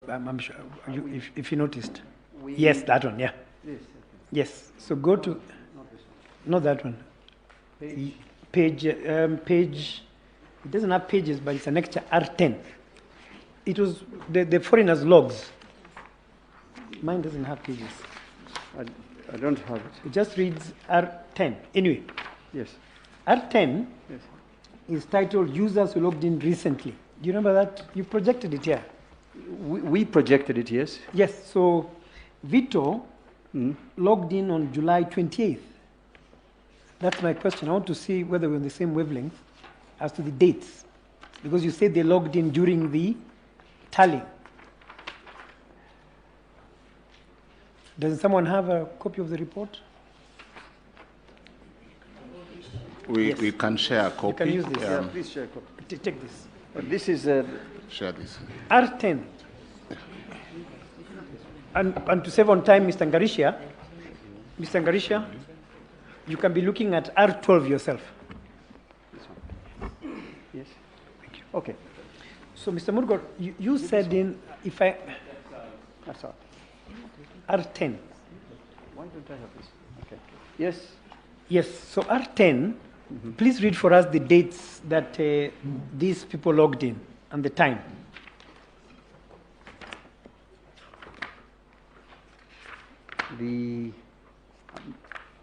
I'm sure, if you noticed. Yes, that one, yeah. Yes. Yes, so go to, not that one. Page, it doesn't have pages, but it's an extra R10. It was the foreigners' logs. Mine doesn't have pages. I don't have it. It just reads R10. Anyway. Yes. R10 Yes. is titled Users Who Logged In Recently. Do you remember that? You projected it here. We projected it, yes. Yes, so Vito logged in on July 28th. That's my question. I want to see whether we're on the same wavelength as to the dates. Because you said they logged in during the tallying. Does someone have a copy of the report? We can share a copy. You can use this. Yeah, please share a copy. Take this. This is... Share this. R10. And to save on time, Mr. Ngarisha, you can be looking at R12 yourself. This one. Yes. Thank you. Okay. So, Mr. Murgor, you said in, if I... That's all. R10. Why don't I have this? Okay. Yes. Yes, so R10, please read for us the dates that these people logged in and the time. The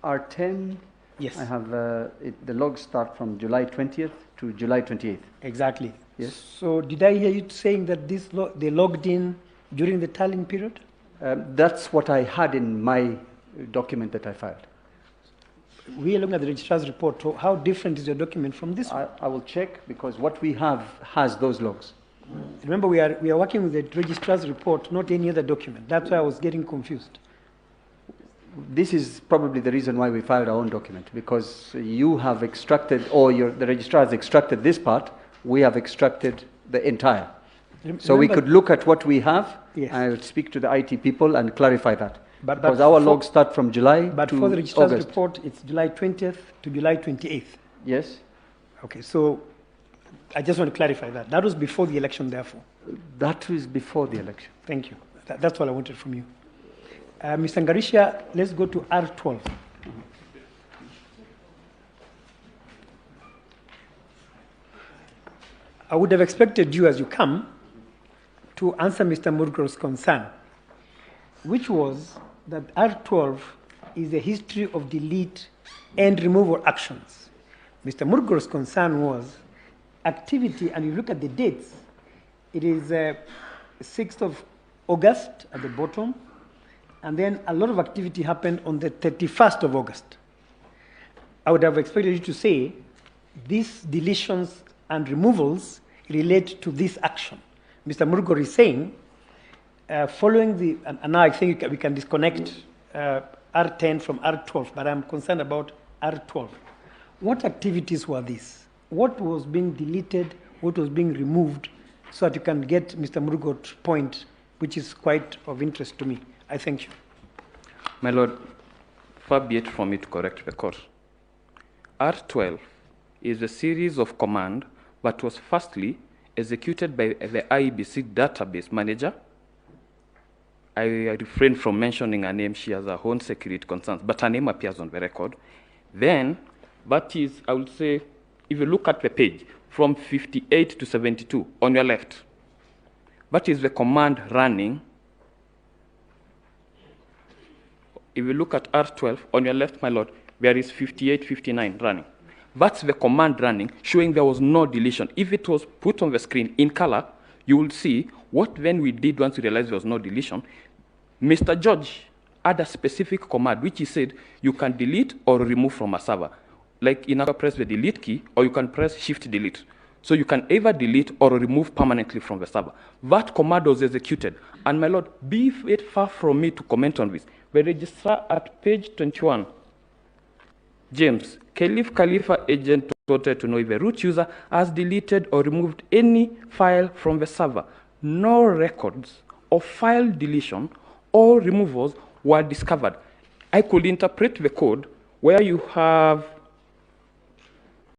R10, Yes. I have the logs start from July 20th to July 28th. Exactly. Yes. So did I hear you saying that they logged in during the tallying period? That's what I had in my document that I filed. We are looking at the registrar's report. So how different is your document from this one? I will check because what we have has those logs. Remember, we are working with the registrar's report, not any other document. That's why I was getting confused. This is probably the reason why we filed our own document, because you have extracted, or the registrar has extracted this part, we have extracted the entire. So we could look at what we have, Yes. and I will speak to the IT people and clarify that. But because our logs start from July But to for the registrar's August. report, it's July 20th to July 28th. Yes, Okay, so I just want to clarify that. That was before the election, therefore. that was before the election. Thank you. That's all I wanted from you. Mr. Ngarisha, let's go to R12. I would have expected you, as you come, to answer Mr. Murgor's concern, which was that R12 is a history of delete and removal actions. Mr. Murgor's concern was activity, and you look at the dates, it is 6th of August at the bottom, and then a lot of activity happened on the 31st of August. I would have expected you to say these deletions and removals relate to this action. Mr. Murgor is saying, following the, and now I think we can disconnect R10 from R12, but I'm concerned about R12. What activities were these? What was being deleted? What was being removed? So that you can get Mr. Murgor's point, which is quite of interest to me. I thank you. My Lord, far be it from me to correct the court. R12 is a series of command that was firstly executed by the IEBC database manager. I refrain from mentioning her name. She has her own security concerns, but her name appears on the record. Then, that is, I would say, if you look at the page, from 58 to 72 on your left, that is the command running. If you look at R12 on your left, my Lord, there is 58, 59 running. That's the command running, showing there was no deletion. If it was put on the screen in color, you will see what then we did once we realized there was no deletion. Mr. George had a specific command, which he said you can delete or remove from a server. Like in other, press the delete key, or you can press shift delete. So you can either delete or remove permanently from the server. That command was executed. And my Lord, be it far from me to comment on this. The registrar at page 21, James, Khalifa agent wanted to know if a root user has deleted or removed any file from the server. No records of file deletion or removals were discovered. I could interpret the code where you have